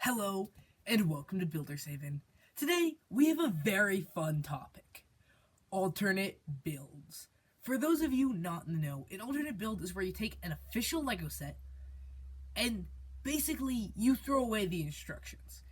Hello, and welcome to Builder's Haven. Today, we have a very fun topic. Alternate builds. For those of you not in the know, an alternate build is where you take an official LEGO set, and basically, you throw away the instructions.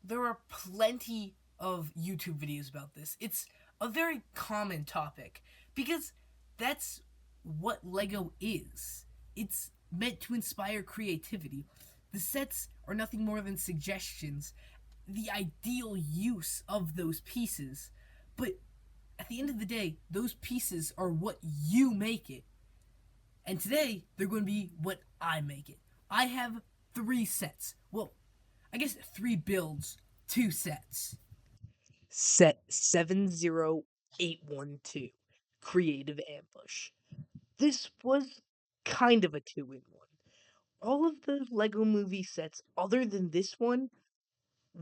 There are plenty of YouTube videos about this. It's a very common topic, because that's what LEGO is. It's meant to inspire creativity. The sets are nothing more than suggestions, the ideal use of those pieces. But at the end of the day, those pieces are what you make it. And today, they're going to be what I make it. I have 3 sets. Well, I guess 3 builds, 2 sets. Set 70812, Creative Ambush. This was kind of a 2-in-1. All of the LEGO movie sets, other than this one,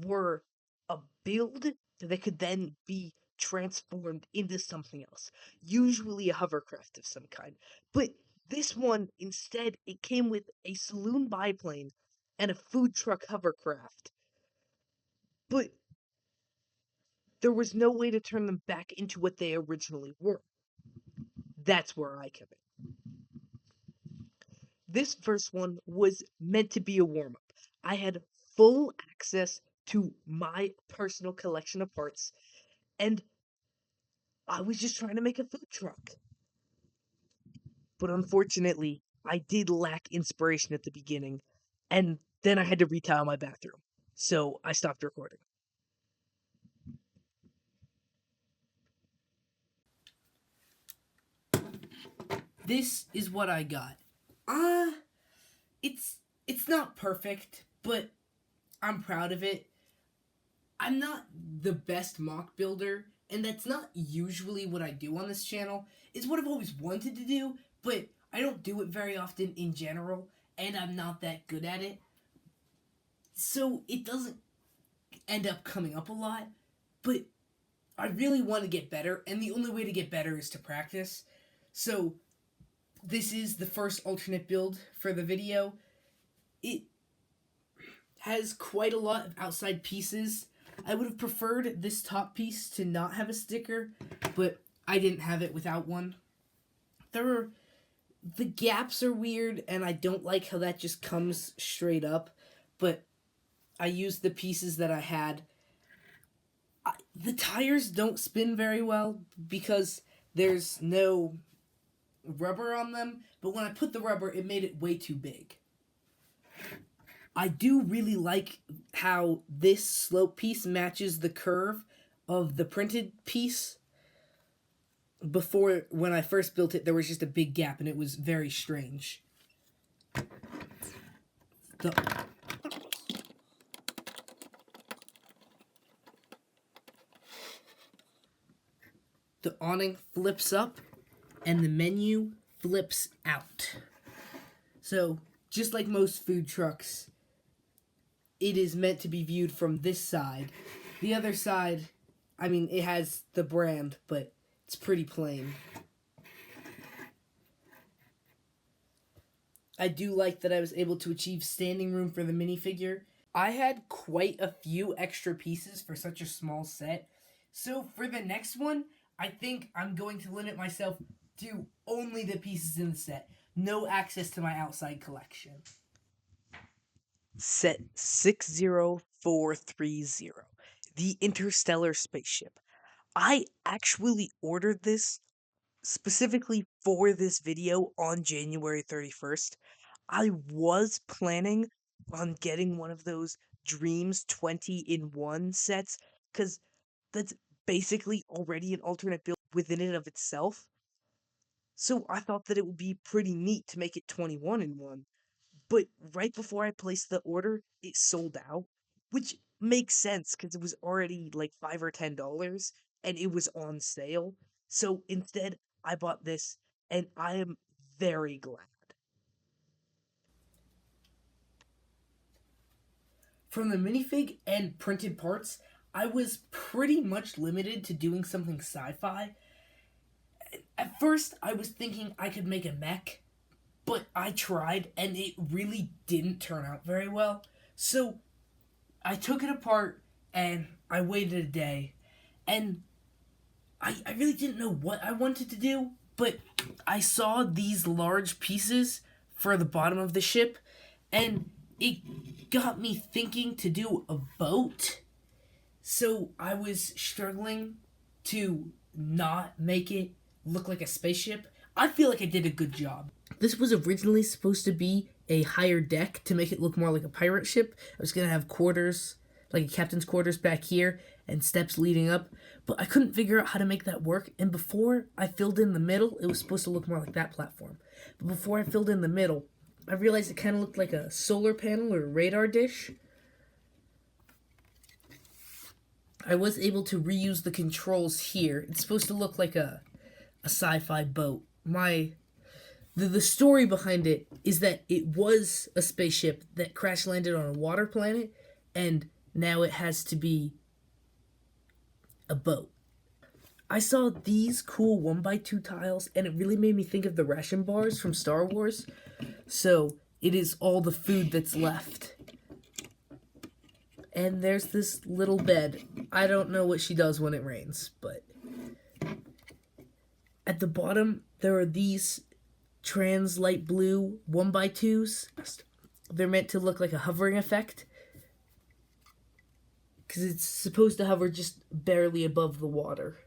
were a build that could then be transformed into something else, usually a hovercraft of some kind. But this one, instead, it came with a Saloon biplane and a food truck hovercraft. But there was no way to turn them back into what they originally were. That's where I come in. This first one was meant to be a warm-up. I had full access to my personal collection of parts, and I was just trying to make a food truck. But unfortunately, I did lack inspiration at the beginning, and then I had to retile my bathroom. So I stopped recording. This is what I got. It's not perfect, but I'm proud of it. I'm not the best mock builder, and that's not usually what I do on this channel. It's what I've always wanted to do, but I don't do it very often in general, and I'm not that good at it. So it doesn't end up coming up a lot, but I really want to get better, and the only way to get better is to practice. So this is the first alternate build for the video. It has quite a lot of outside pieces. I would have preferred this top piece to not have a sticker, but I didn't have it without one. The gaps are weird, and I don't like how that just comes straight up, but I used the pieces that I had. The tires don't spin very well because there's no rubber on them, but when I put the rubber, it made it way too big. I do really like how this slope piece matches the curve of the printed piece. Before, when I first built it, there was just a big gap, and it was very strange. The awning flips up, and the menu flips out. So, just like most food trucks, it is meant to be viewed from this side. The other side, I mean, it has the brand, but it's pretty plain. I do like that I was able to achieve standing room for the minifigure. I had quite a few extra pieces for such a small set. So for the next one, I think I'm going to limit myself to only the pieces in the set. No access to my outside collection. Set 60430, the interstellar spaceship. I actually ordered this specifically for this video on January 31st. I was planning on getting one of those Dreams 20-in-1 sets, because that's basically already an alternate build within it of itself. So I thought that it would be pretty neat to make it 21-in-1. But right before I placed the order, it sold out, which makes sense because it was already like $5 or $10 and it was on sale. So instead, I bought this, and I am very glad. From the minifig and printed parts, I was pretty much limited to doing something sci-fi. At first, I was thinking I could make a mech, but I tried and it really didn't turn out very well. So I took it apart and I waited a day. And I really didn't know what I wanted to do, but I saw these large pieces for the bottom of the ship, and it got me thinking to do a boat. So I was struggling to not make it look like a spaceship. I feel like I did a good job. This was originally supposed to be a higher deck to make it look more like a pirate ship. I was gonna have quarters, like a captain's quarters back here, and steps leading up, but I couldn't figure out how to make that work. And before I filled in the middle, it was supposed to look more like that platform. But before I filled in the middle, I realized it kind of looked like a solar panel or a radar dish. I was able to reuse the controls here. It's supposed to look like a sci-fi boat. The story behind it is that it was a spaceship that crash landed on a water planet, and now it has to be a boat. I saw these cool 1x2 tiles, and it really made me think of the ration bars from Star Wars. So it is all the food that's left. And there's this little bed. I don't know what she does when it rains, but at the bottom there are these trans light blue 1x2s. They're meant to look like a hovering effect because it's supposed to hover just barely above the water.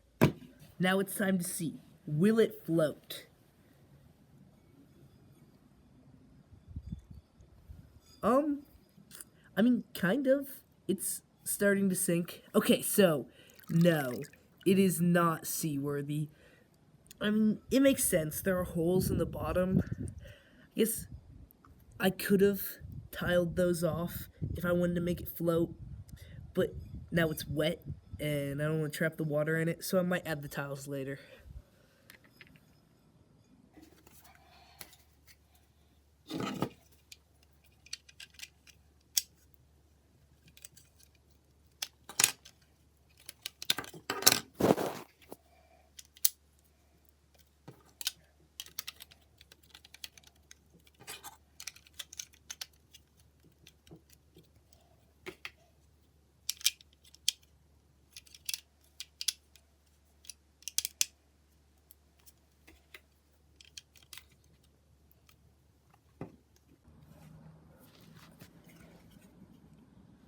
Now it's time to see. Will it float? I mean, kind of. It's starting to sink. Okay, so, no, it is not seaworthy. I mean, it makes sense. There are holes in the bottom. I guess I could have tiled those off if I wanted to make it float, but now it's wet and I don't want to trap the water in it, so I might add the tiles later.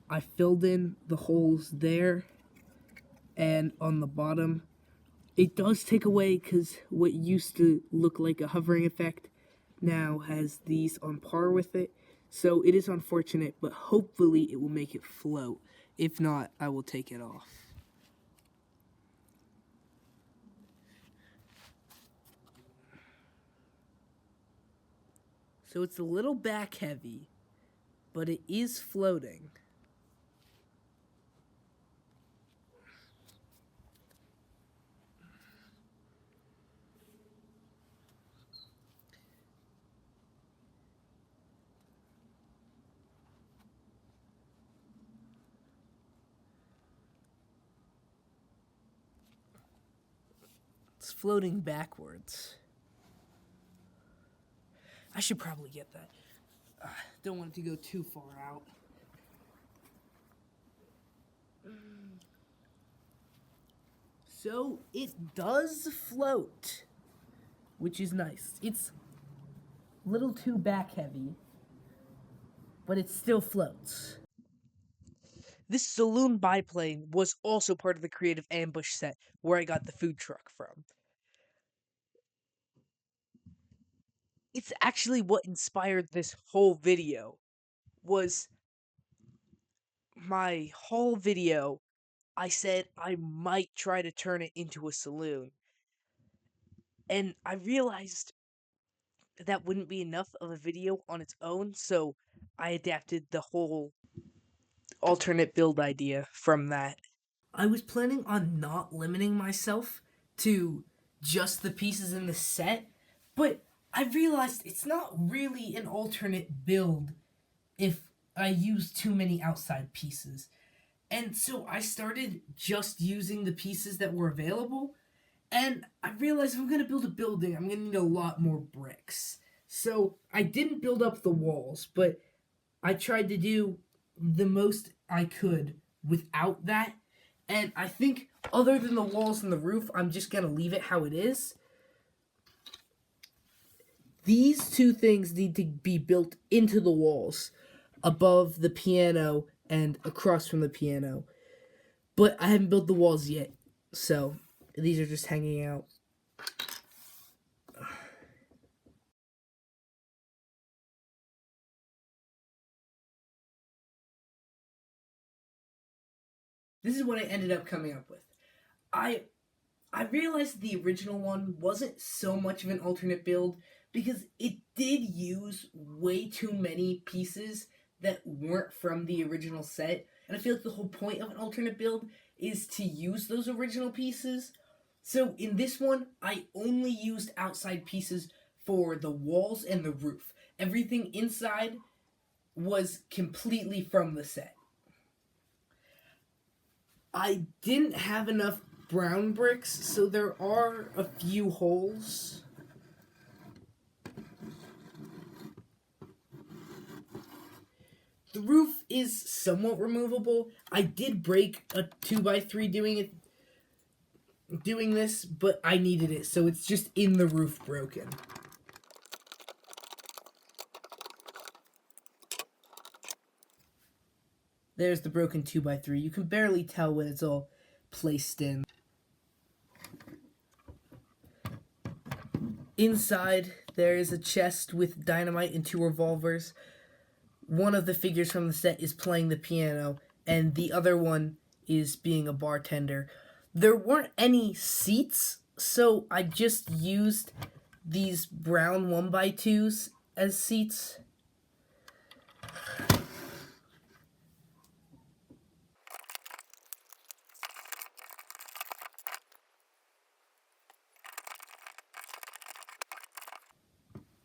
I filled in the holes there and on the bottom. It does take away because what used to look like a hovering effect now has these on par with it. So it is unfortunate, but hopefully it will make it float. If not, I will take it off. So it's a little back heavy, but it is floating. It's floating backwards. I should probably get that. Don't want it to go too far out. So it does float, which is nice. It's a little too back heavy, but it still floats. This Saloon biplane was also part of the creative ambush set where I got the food truck from. It's actually what inspired this whole video. Was my whole video, I said I might try to turn it into a saloon. And I realized that wouldn't be enough of a video on its own, so I adapted the whole alternate build idea from that. I was planning on not limiting myself to just the pieces in the set, but I realized it's not really an alternate build if I use too many outside pieces. And so I started just using the pieces that were available, and I realized if I'm gonna build a building, I'm gonna need a lot more bricks. So I didn't build up the walls, but I tried to do the most I could without that. And I think other than the walls and the roof, I'm just going to leave it how it is. These two things need to be built into the walls above the piano and across from the piano. But I haven't built the walls yet, so these are just hanging out. This is what I ended up coming up with. I realized the original one wasn't so much of an alternate build because it did use way too many pieces that weren't from the original set. And I feel like the whole point of an alternate build is to use those original pieces. So in this one, I only used outside pieces for the walls and the roof. Everything inside was completely from the set. I didn't have enough brown bricks, so there are a few holes. The roof is somewhat removable. I did break a 2x3 doing this, but I needed it, so it's just in the roof broken. There's the broken 2x3. You can barely tell when it's all placed in. Inside, there is a chest with dynamite and 2 revolvers. One of the figures from the set is playing the piano, and the other one is being a bartender. There weren't any seats, so I just used these brown 1x2s as seats.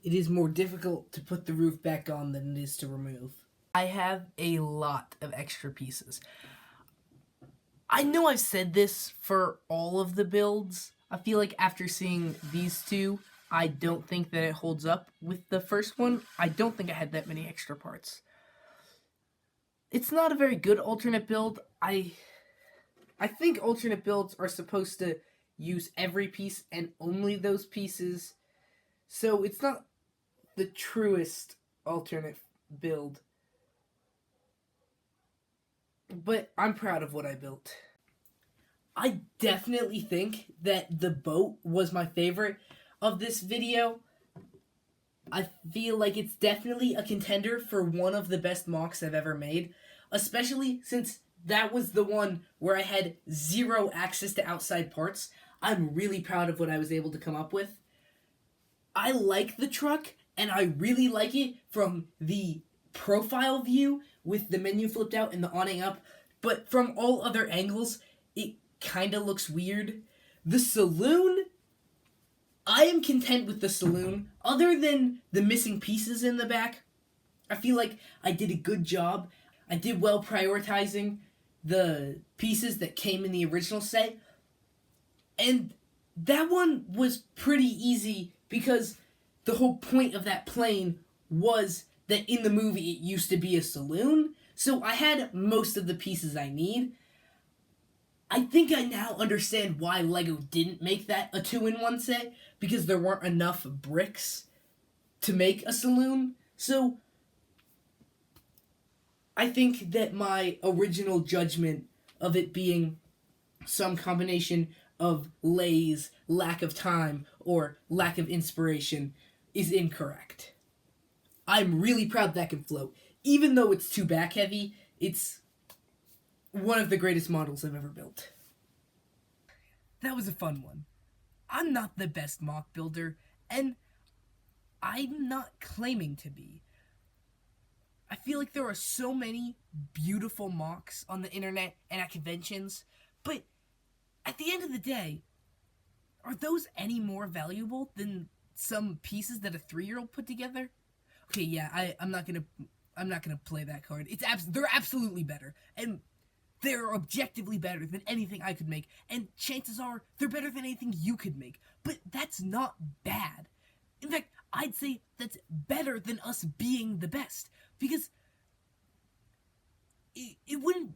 It is more difficult to put the roof back on than it is to remove. I have a lot of extra pieces. I know I've said this for all of the builds. I feel like after seeing these two, I don't think that it holds up with the first one. I don't think I had that many extra parts. It's not a very good alternate build. I think alternate builds are supposed to use every piece and only those pieces. So it's not the truest alternate build. But I'm proud of what I built. I definitely think that the boat was my favorite of this video. I feel like it's definitely a contender for one of the best mocks I've ever made. Especially since that was the one where I had 0 access to outside parts. I'm really proud of what I was able to come up with. I like the truck, and I really like it from the profile view with the menu flipped out and the awning up, but from all other angles, it kind of looks weird. The saloon, I am content with the saloon. Other than the missing pieces in the back, I feel like I did a good job. I did well prioritizing the pieces that came in the original set, and that one was pretty easy because the whole point of that plane was that in the movie it used to be a saloon, so I had most of the pieces I need. I think I now understand why LEGO didn't make that a 2-in-1 set, because there weren't enough bricks to make a saloon. So I think that my original judgment of it being some combination of lays, lack of time, or lack of inspiration is incorrect. I'm really proud that can float. Even though it's too back heavy, it's one of the greatest models I've ever built. That was a fun one. I'm not the best mock builder, and I'm not claiming to be. I feel like there are so many beautiful mocks on the internet and at conventions, but at the end of the day, are those any more valuable than some pieces that a 3-year-old put together? Okay, yeah, I'm not gonna play that card. They're absolutely better, and they're objectively better than anything I could make, and chances are they're better than anything you could make. But that's not bad. In fact, I'd say that's better than us being the best, because it wouldn't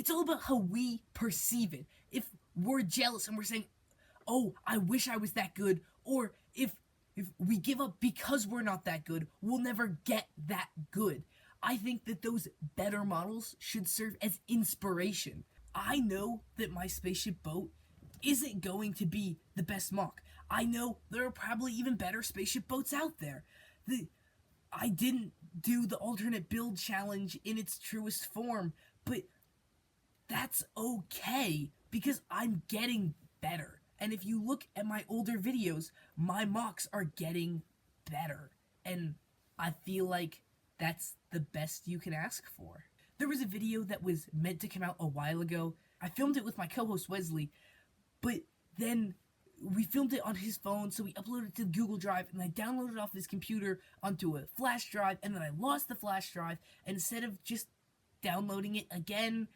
It's all about how we perceive it. If we're jealous and we're saying, oh, I wish I was that good, or if we give up because we're not that good, we'll never get that good. I think that those better models should serve as inspiration. I know that my spaceship boat isn't going to be the best mock. I know there are probably even better spaceship boats out there. I didn't do the alternate build challenge in its truest form, but that's okay because I'm getting better. And if you look at my older videos, my mocks are getting better. And I feel like that's the best you can ask for. There was a video that was meant to come out a while ago. I filmed it with my co-host Wesley, but then we filmed it on his phone, so we uploaded it to Google Drive, and I downloaded it off his computer onto a flash drive, and then I lost the flash drive, and instead of just downloading it again,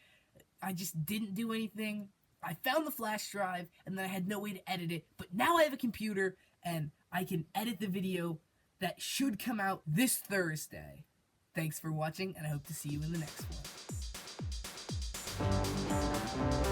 I just didn't do anything. I found the flash drive, and then I had no way to edit it, but now I have a computer, and I can edit the video that should come out this Thursday. Thanks for watching, and I hope to see you in the next one.